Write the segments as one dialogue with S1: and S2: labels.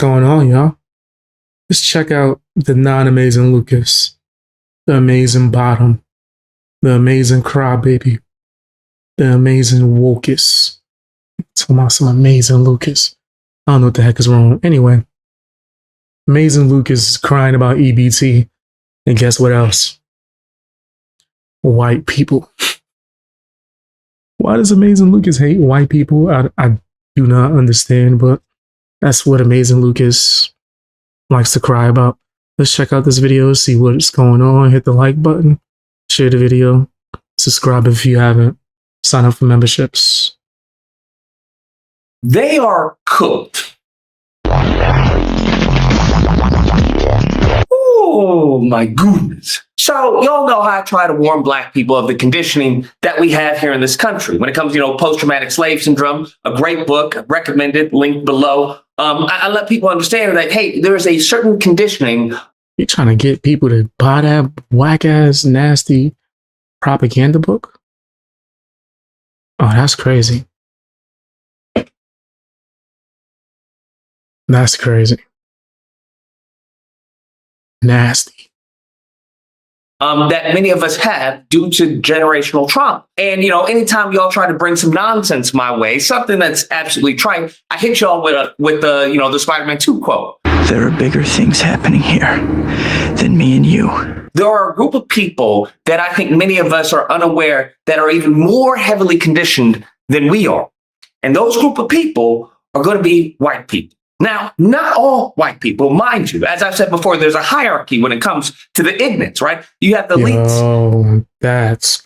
S1: going on, y'all? Let's check out the non-amazing Lucas, the amazing Bottom, the amazing Crybaby, the amazing Wokest. Talking about some amazing Lucas. I don't know what the heck is wrong. Anyway, amazing Lucas is crying about EBT. And guess what else? White people. Why does amazing Lucas hate white people? I do not understand, but that's what amazing Lucas likes to cry about. Let's check out this video, see what's going on. Hit the like button, share the video, subscribe if you haven't, sign up for memberships.
S2: They are cooked. Oh my goodness. So y'all know how I try to warn Black people of the conditioning that we have here in this country. When it comes to, post-traumatic slave syndrome, a great book, recommended, linked below. I let people understand that, hey, there's a certain conditioning.
S1: You trying to get people to buy that whack-ass, nasty propaganda book? Oh, that's crazy. That's crazy. Nasty.
S2: That many of us have due to generational trauma. And, anytime y'all try to bring some nonsense my way, something that's absolutely trite, I hit y'all with the Spider-Man 2 quote.
S3: There are bigger things happening here than me and you.
S2: There are a group of people that I think many of us are unaware that are even more heavily conditioned than we are. And those group of people are going to be white people. Now, not all white people, mind you. As I've said before, there's a hierarchy when it comes to the ignorance, right? You have the elites.
S1: Oh, that's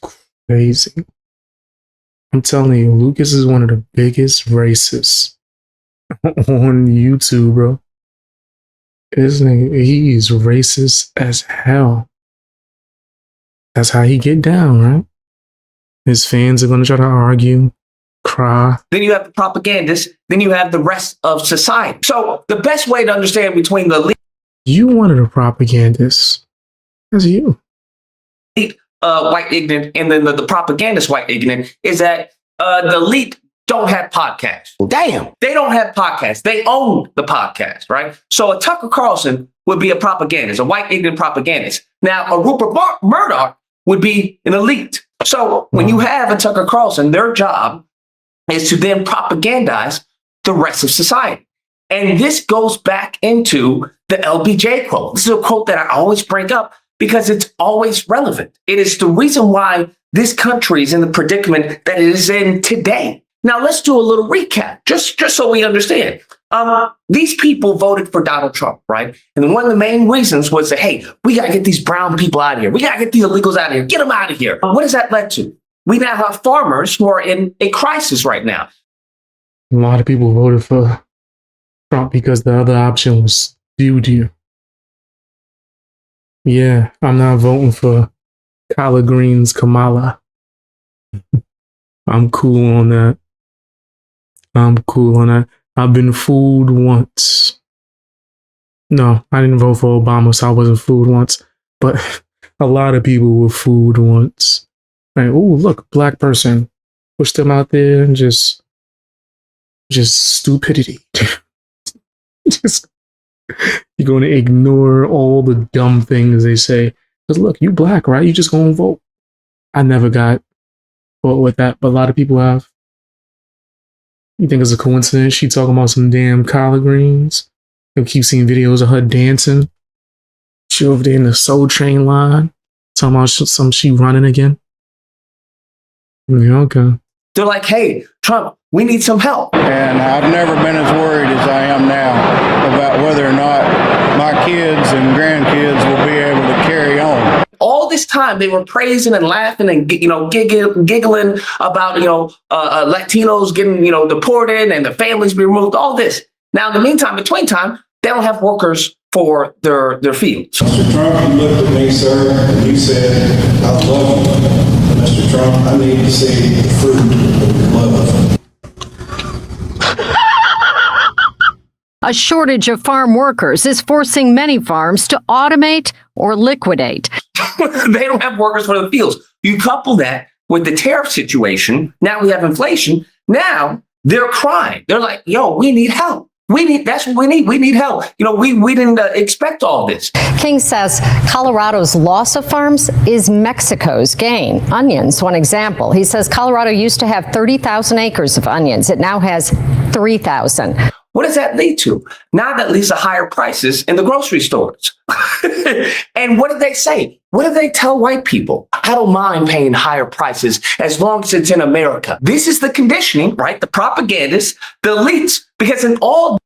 S1: crazy. I'm telling you, Lucas is one of the biggest racists on YouTube, bro. This nigga, he's racist as hell. That's how he get down, right? His fans are going to try to argue, cry.
S2: Then you have the propagandists. Then you have the rest of society. So the best way to understand between the elite,
S1: you one of the propagandists. That's you.
S2: White ignorant, and then the propagandist white ignorant is that the elite don't have podcasts. Damn, they don't have podcasts. They own the podcast, right? So a Tucker Carlson would be a propagandist, a white ignorant propagandist. Now a Rupert Murdoch would be an elite. So when you have a Tucker Carlson, their job is to then propagandize the rest of society. And this goes back into the LBJ quote. This is a quote that I always bring up because it's always relevant. It is the reason why this country is in the predicament that it is in today. Now, let's do a little recap, just so we understand. These people voted for Donald Trump, right? And one of the main reasons was that, hey, we got to get these brown people out of here. We got to get these illegals out of here. Get them out of here. What has that led to? We now have farmers who are in a crisis right now.
S1: A lot of people voted for Trump because the other option was doo-doo. Yeah, I'm not voting for collard greens Kamala. I'm cool on that. I've been fooled once. No, I didn't vote for Obama, so I wasn't fooled once. But a lot of people were fooled once. Like, oh, look, black person. Push them out there and just stupidity. You're going to ignore all the dumb things they say. Because look, you black, right? You just going to vote. I never got caught with that, but a lot of people have. You think it's a coincidence? She talking about some damn collard greens. You'll keep seeing videos of her dancing. She over there in the Soul Train line. Talking about she running again. Yeah, okay.
S2: They're like, hey, Trump, we need some help.
S4: And I've never been as worried as I am now about whether or not my kids and grandkids will be able to carry on.
S2: All this time they were praising and laughing and giggling about Latinos getting deported and the families being removed. All this. Now in the meantime, between time, they don't have workers for their fields.
S5: Mr. Trump, you looked at me, sir, and you said, "I love you." Mr. Trump, I need to see the fruit of your love.
S6: A shortage of farm workers is forcing many farms to automate or liquidate.
S2: They don't have workers for the fields. You couple that with the tariff situation. Now we have inflation. Now they're crying. They're like, yo, we need help. That's what we need. We need help. We didn't expect all this.
S6: King says Colorado's loss of farms is Mexico's gain. Onions, one example. He says Colorado used to have 30,000 acres of onions. It now has 3,000.
S2: What does that lead to? Now that leads to higher prices in the grocery stores. And what did they say? What did they tell white people? I don't mind paying higher prices as long as it's in America. This is the conditioning, right? The propagandists, the elites, because in all...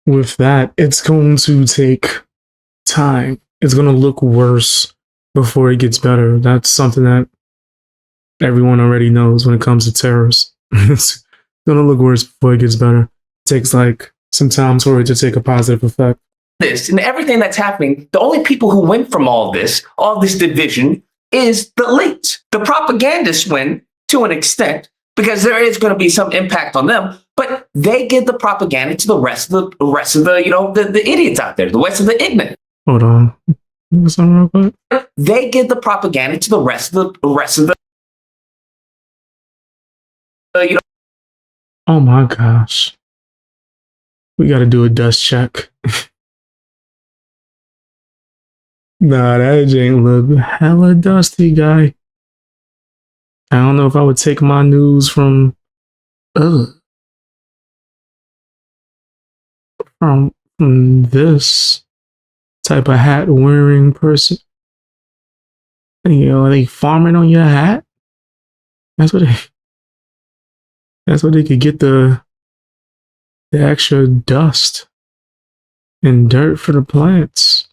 S1: With that, it's going to take time. It's going to look worse before it gets better. That's something that everyone already knows when it comes to terrorists. It's going to look worse before it gets better. It takes like some time for it to take a positive effect.
S2: This and everything that's happening, the only people who win from all this division, is the elites. The propagandists win to an extent because there is going to be some impact on them, but they give the propaganda to the rest of the idiots out there, the rest of the ignorant.
S1: Hold on. What's wrong with that?
S2: They give the propaganda to the rest of the
S1: Oh my gosh. We got to do a dust check. Nah, that ain't look hella dusty, guy. I don't know if I would take my news from this type of hat wearing person. Are they farming on your hat? That's what they could get the extra dust and dirt for the plants.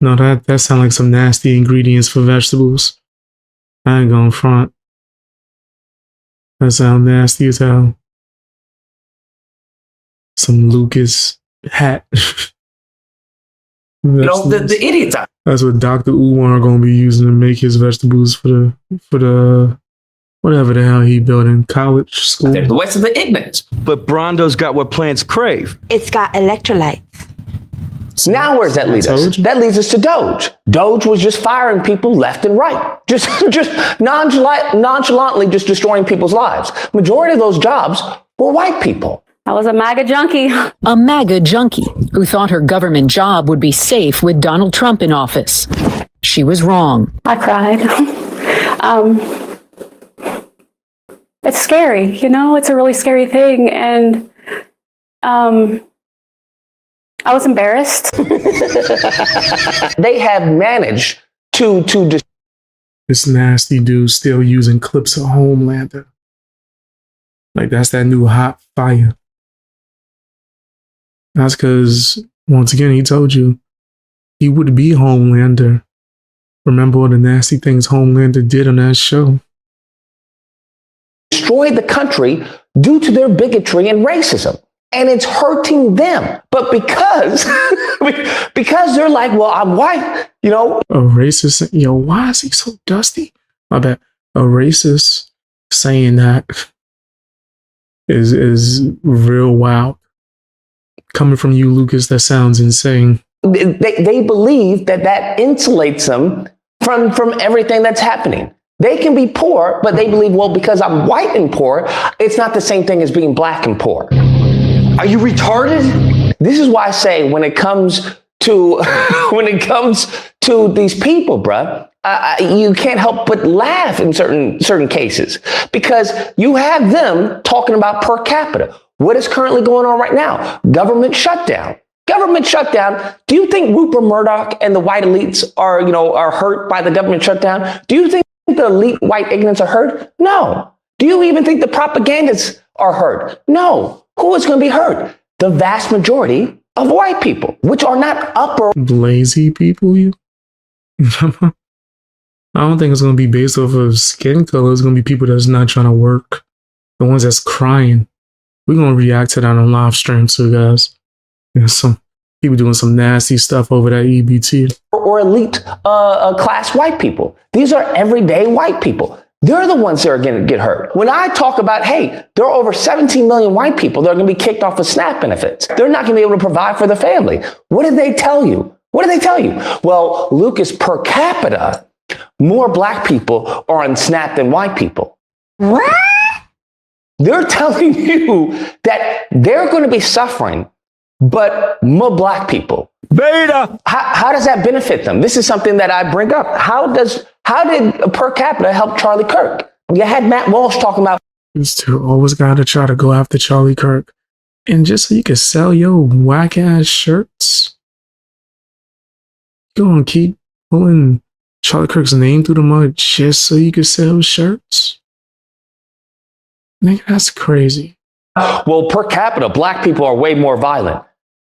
S1: No, that sounds like some nasty ingredients for vegetables. I ain't going front. That sounds nasty as hell. Some Lucas hat.
S2: The idiots out.
S1: That's what Dr. Umar gonna be using to make his vegetables for the whatever the hell he built in college school.
S2: They're the rest of the ignorance.
S7: But Brondo's got what plants crave.
S8: It's got electrolytes.
S2: So now where's that lead us? That leads us to Doge. Doge was just firing people left and right. Just nonchalantly just destroying people's lives. Majority of those jobs were white people.
S9: I was a MAGA junkie.
S10: A MAGA junkie who thought her government job would be safe with Donald Trump in office. She was wrong.
S9: I cried. It's scary, it's a really scary thing. And I was embarrassed.
S2: They have managed to
S1: this nasty dude still using clips of Homelander. Like that's that new hot fire. That's because, once again, he told you he would be Homelander. Remember all the nasty things Homelander did on that show?
S2: Destroyed the country due to their bigotry and racism. And it's hurting them. But because they're like, well, I'm white,
S1: A racist, why is he so dusty? My bad. A racist saying that is real wild. Coming from you, Lucas, that sounds insane.
S2: They believe that insulates them from everything that's happening. They can be poor, but they believe, well, because I'm white and poor, it's not the same thing as being black and poor.
S7: Are you retarded?
S2: This is why I say when it comes to these people, bruh, you can't help but laugh in certain cases because you have them talking about per capita. What is currently going on right now? Government shutdown. Government shutdown. Do you think Rupert Murdoch and the white elites are hurt by the government shutdown? Do you think the elite white ignorants are hurt? No. Do you even think the propagandists are hurt? No. Who is going to be hurt? The vast majority of white people, which are not upper
S1: lazy people. I don't think it's going to be based off of skin color. It's going to be people that's not trying to work. The ones that's crying. We're going to react to that on live stream too, guys. Some people doing some nasty stuff over that EBT.
S2: Or elite class white people. These are everyday white people. They're the ones that are going to get hurt. When I talk about, hey, there are over 17 million white people that are going to be kicked off of SNAP benefits. They're not going to be able to provide for their family. What did they tell you? Well, Lucas, per capita, more black people are on SNAP than white people.
S8: What?
S2: They're telling you that they're going to be suffering, but more black people.
S7: Beta!
S2: How does that benefit them? This is something that I bring up. How did per capita help Charlie Kirk? You had Matt Walsh talking about.
S1: These two always gotta try to go after Charlie Kirk. And just so you can sell your whack ass shirts, you gonna keep pulling Charlie Kirk's name through the mud just so you can sell shirts? Nigga, that's crazy.
S2: Well, per capita, black people are way more violent.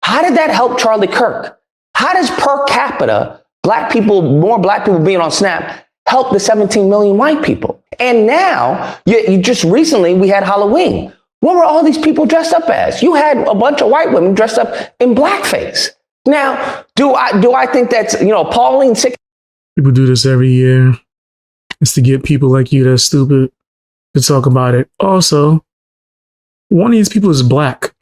S2: How did that help Charlie Kirk? How does per capita, more black people being on Snap, help the 17 million white people? And now, you just recently, we had Halloween. What were all these people dressed up as? You had a bunch of white women dressed up in blackface. Now, do I think that's, appalling? Sick?
S1: People do this every year. It's to get people like you that's stupid to talk about it. Also, one of these people is black.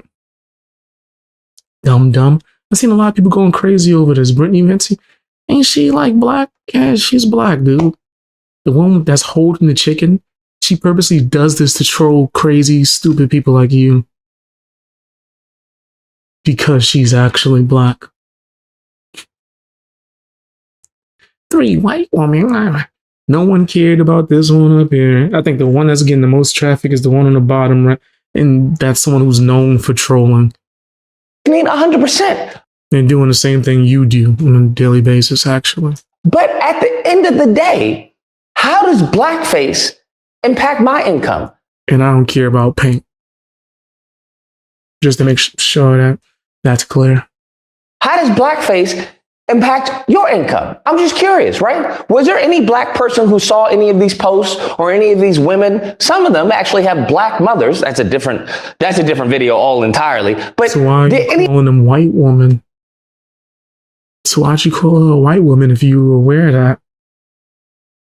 S1: Dumb. I've seen a lot of people going crazy over this. Brittany Vinci, ain't she like black? Yeah, she's black, dude. The one that's holding the chicken, she purposely does this to troll crazy, stupid people like you. Because she's actually black. 3 white women. No one cared about this one up here. I think the one that's getting the most traffic is the one on the bottom, right? And that's someone who's known for trolling.
S2: I mean, 100%.
S1: And doing the same thing you do on a daily basis, actually.
S2: But at the end of the day, how does blackface impact my income?
S1: And I don't care about paint. Just to make sure that that's clear.
S2: How does blackface impact your income? I'm just curious, right? Was there any black person who saw any of these posts or any of these women? Some of them actually have black mothers. That's a different video all entirely. But
S1: so why are you calling them white woman? So why'd you call her a white woman if you were aware of that?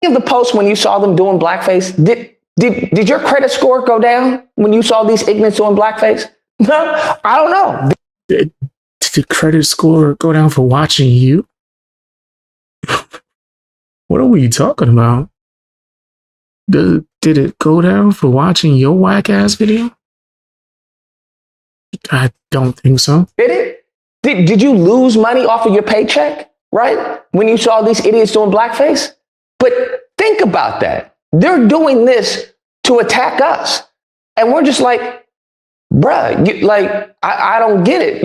S2: Any of the posts when you saw them doing blackface, did your credit score go down when you saw these ignorants doing blackface? No, I don't know.
S1: Did the credit score go down for watching you? What are we talking about? Did it go down for watching your whack ass video? I don't think so.
S2: Did it? Did you lose money off of your paycheck, right? When you saw these idiots doing blackface? But think about that. They're doing this to attack us. And we're just like, bruh, I don't get it.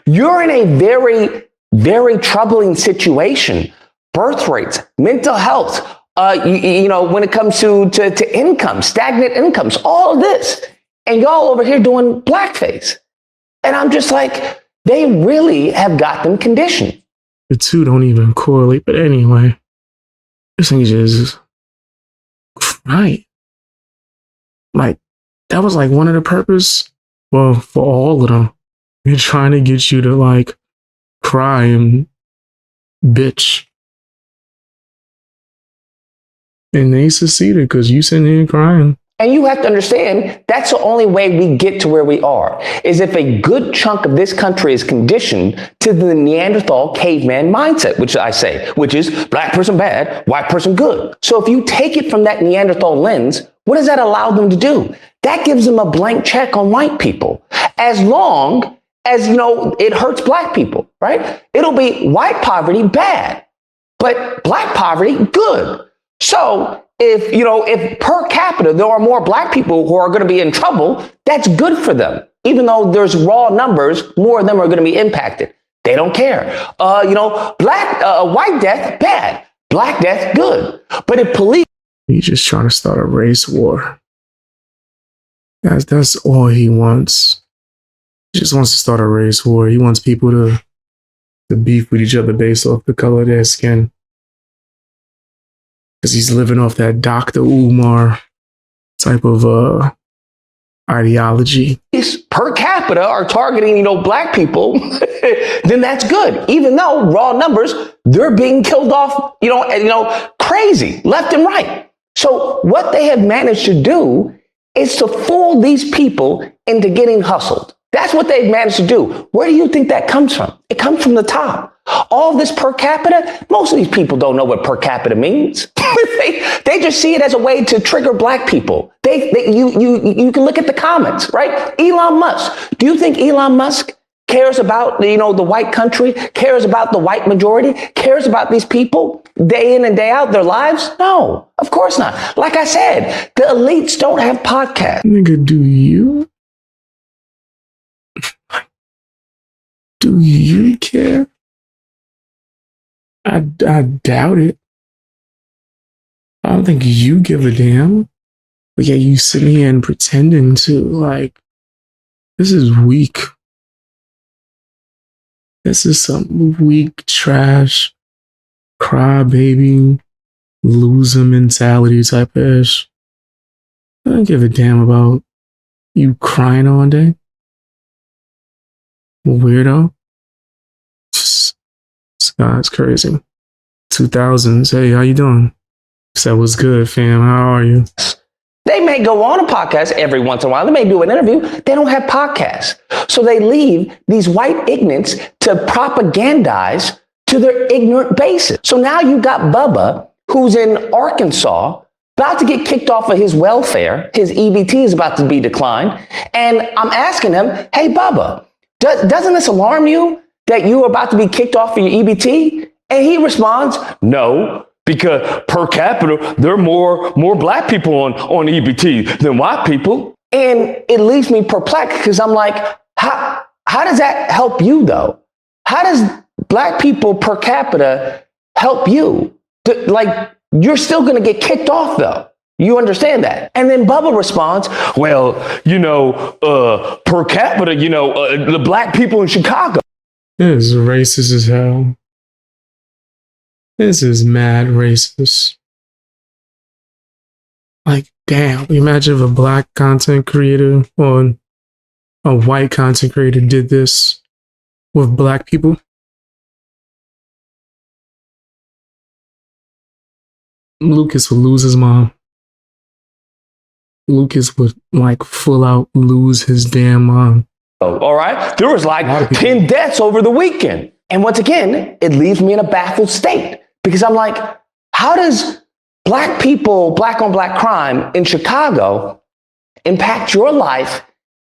S2: You're in a very, very troubling situation. Birth rates, mental health, when it comes to income, stagnant incomes, all of this. And y'all over here doing blackface. And I'm just like, they really have got them conditioned.
S1: The two don't even correlate. But anyway, this thing is just right. Like, that was like one of the purpose. Well, for all of them, they're trying to get you to like cry and bitch. And they succeeded because you sitting here crying.
S2: And you have to understand, that's the only way we get to where we are, is if a good chunk of this country is conditioned to the Neanderthal caveman mindset, which is black person bad, white person good. So if you take it from that Neanderthal lens, what does that allow them to do? That gives them a blank check on white people. As long as, it hurts black people, right? It'll be white poverty bad, but black poverty good. So if per capita, there are more black people who are going to be in trouble, that's good for them. Even though there's raw numbers, more of them are going to be impacted. They don't care. White death, bad. Black death, good. But if police...
S1: He's just trying to start a race war. That's all he wants. He just wants to start a race war. He wants people to beef with each other based off the color of their skin. Because he's living off that Dr. Umar type of ideology.
S2: If per capita are targeting, black people, then that's good. Even though raw numbers, they're being killed off, crazy, left and right. So what they have managed to do is to fool these people into getting hustled. That's what they've managed to do. Where do you think that comes from? It comes from the top. All this per capita, most of these people don't know what per capita means. they just see it as a way to trigger black people. You can look at the comments, right? Elon Musk. Do you think Elon Musk cares about, the white country, cares about the white majority, cares about these people day in and day out, their lives? No, of course not. Like I said, the elites don't have podcasts.
S1: Nigga, do you? Do you care? I doubt it. I don't think you give a damn. But yeah, you sitting here and pretending to, like, this is weak. This is some weak trash, crybaby, loser mentality type of ish. I don't give a damn about you crying all day. Weirdo. This guy's crazy. 2000s. Hey, how you doing? Said, what's good, fam? How are you?
S2: They may go on a podcast every once in a while. They may do an interview. They don't have podcasts. So they leave these white ignorants to propagandize to their ignorant bases. So now you got Bubba, who's in Arkansas, about to get kicked off of his welfare. His EBT is about to be declined. And I'm asking him, hey, Bubba, doesn't this alarm you that you're about to be kicked off of your EBT? And he responds, no. Because per capita, there are more black people on EBT than white people. And it leaves me perplexed because I'm like, how does that help you, though? How does black people per capita help you? You're still going to get kicked off, though. You understand that? And then Bubba responds, well, per capita, the black people in Chicago.
S1: This is racist as hell. This is mad racist. Like, damn, imagine if a black content creator or a white content creator did this with black people. Lucas would lose his mom. Lucas would, full out lose his damn mom.
S2: All right? There was 10 deaths over the weekend. And once again, it leaves me in a baffled state. Because I'm like, how does black on black crime in Chicago impact your life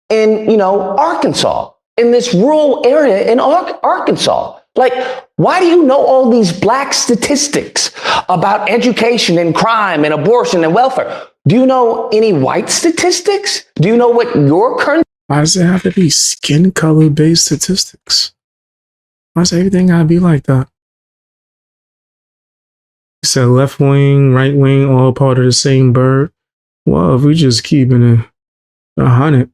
S2: in, Arkansas, in this rural area in Arkansas? Like, why do you know all these black statistics about education and crime and abortion and welfare? Do you know any white statistics? Do you know what your current...
S1: Why does it have to be skin color based statistics? Why does everything gotta be like that? You said left wing, right wing, all part of the same bird. Well, if we just keeping it 100,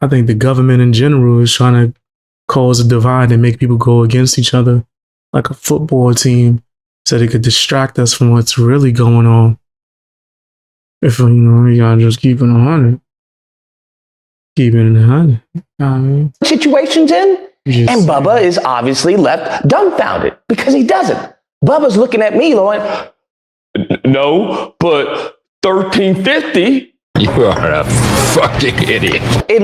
S1: I think the government in general is trying to cause a divide and make people go against each other like a football team so they could distract us from what's really going on. If, you gotta just keep it 100. Keep it 100. I mean,
S2: situations in? And Bubba is obviously left dumbfounded because he doesn't. Bubba's looking at me going, no, but 1350.
S8: You are a fucking idiot.
S2: It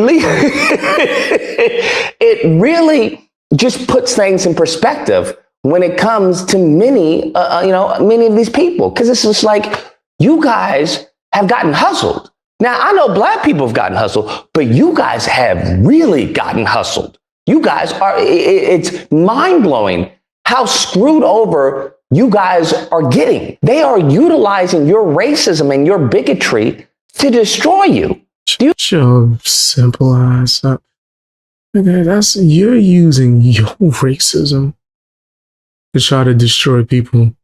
S2: really just puts things in perspective when it comes to many of these people. Because it's just like, you guys have gotten hustled. Now, I know black people have gotten hustled, but you guys have really gotten hustled. You guys it's mind-blowing how screwed over you guys are getting. They are utilizing your racism and your bigotry to destroy you.
S1: Shut your simple ass up. Okay, you're using your racism to try to destroy people.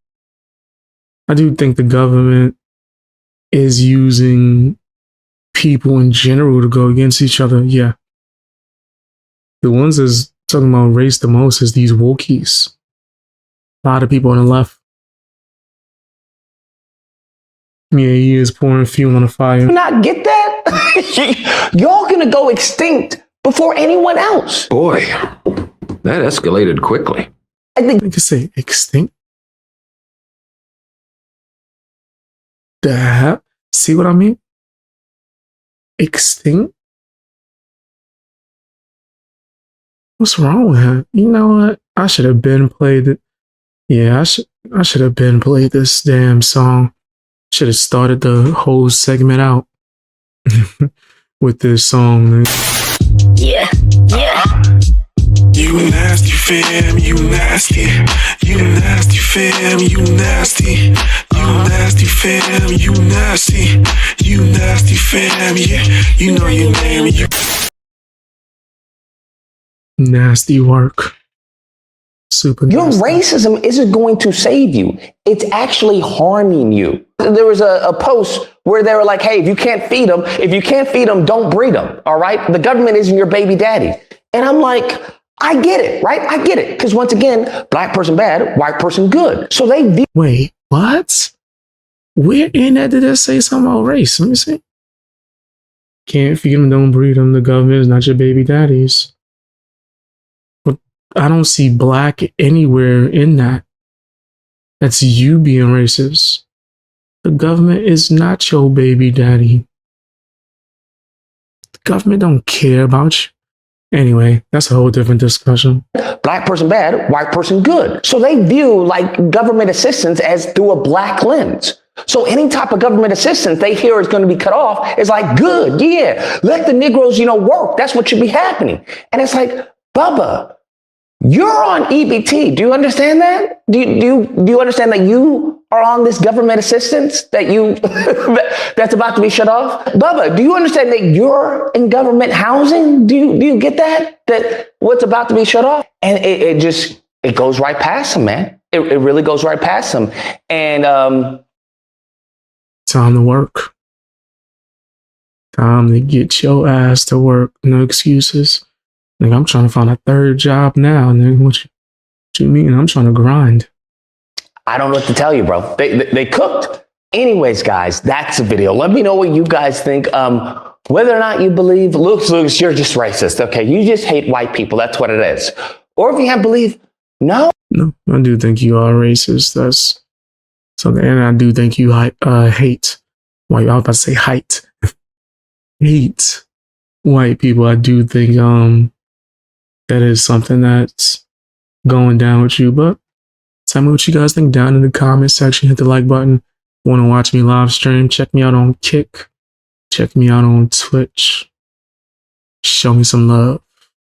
S1: I do think the government is using people in general to go against each other. Yeah. The ones that's talking about race the most is these wokies. A lot of people on the left. Yeah, he is pouring fuel on the fire.
S2: Not get that? Y'all gonna go extinct before anyone else.
S8: Boy, that escalated quickly.
S1: I could say extinct. The hell? See what I mean? Extinct? What's wrong with him? You know what? I should have been played it. Yeah, I should have been played this damn song. Should have started the whole segment out with this song.
S3: Yeah.
S11: You nasty fam, you nasty. You nasty fam, you nasty. You nasty fam, you nasty. You nasty fam, yeah. You know your name. You
S1: Nasty work. Super
S2: Your
S1: nasty.
S2: racism isn't going to save you. It's actually harming you. There was a post where they were like, hey, if you can't feed them, don't breed them. All right. The government isn't your baby daddy. And I'm like, I get it, right? I get it. Because once again, black person bad, white person good. So they
S1: Wait, what? Where in that did it say something about race? Let me see. Can't feed them, don't breed them. The government is not your baby daddies. But I don't see black anywhere in that. That's you being racist. The government is not your baby daddy. The government don't care about you. Anyway, that's a whole different discussion.
S2: black person bad, white person good. So they view like government assistance as through a black lens. So any type of government assistance they hear is going to be cut off is like, good, yeah, let the Negroes, work. That's what should be happening. And it's like, Bubba, you're on EBT. Do you understand that? Do you understand that you are on this government assistance that that's about to be shut off? Bubba, do you understand that you're in government housing? Do you get that? That what's about to be shut off? And it goes right past them, man. It really goes right past them. And
S1: time to work. Time to get your ass to work. No excuses. Like, I'm trying to find a third job now. And then what you mean? I'm trying to grind.
S2: I don't know what to tell you, bro. They cooked. Anyways, guys, that's the video. Let me know what you guys think. Whether or not you believe, Lucas, you're just racist. Okay, you just hate white people. That's what it is. Or if you have belief, no.
S1: No, I do think you are racist. That's something. And I do think you hate white. I was about to say height. Hate white people. I do think that is something that's going down with you. But tell me what you guys think down in the comment section. Hit the like button. Want to watch me live stream? Check me out on Kick. Check me out on Twitch. Show me some love.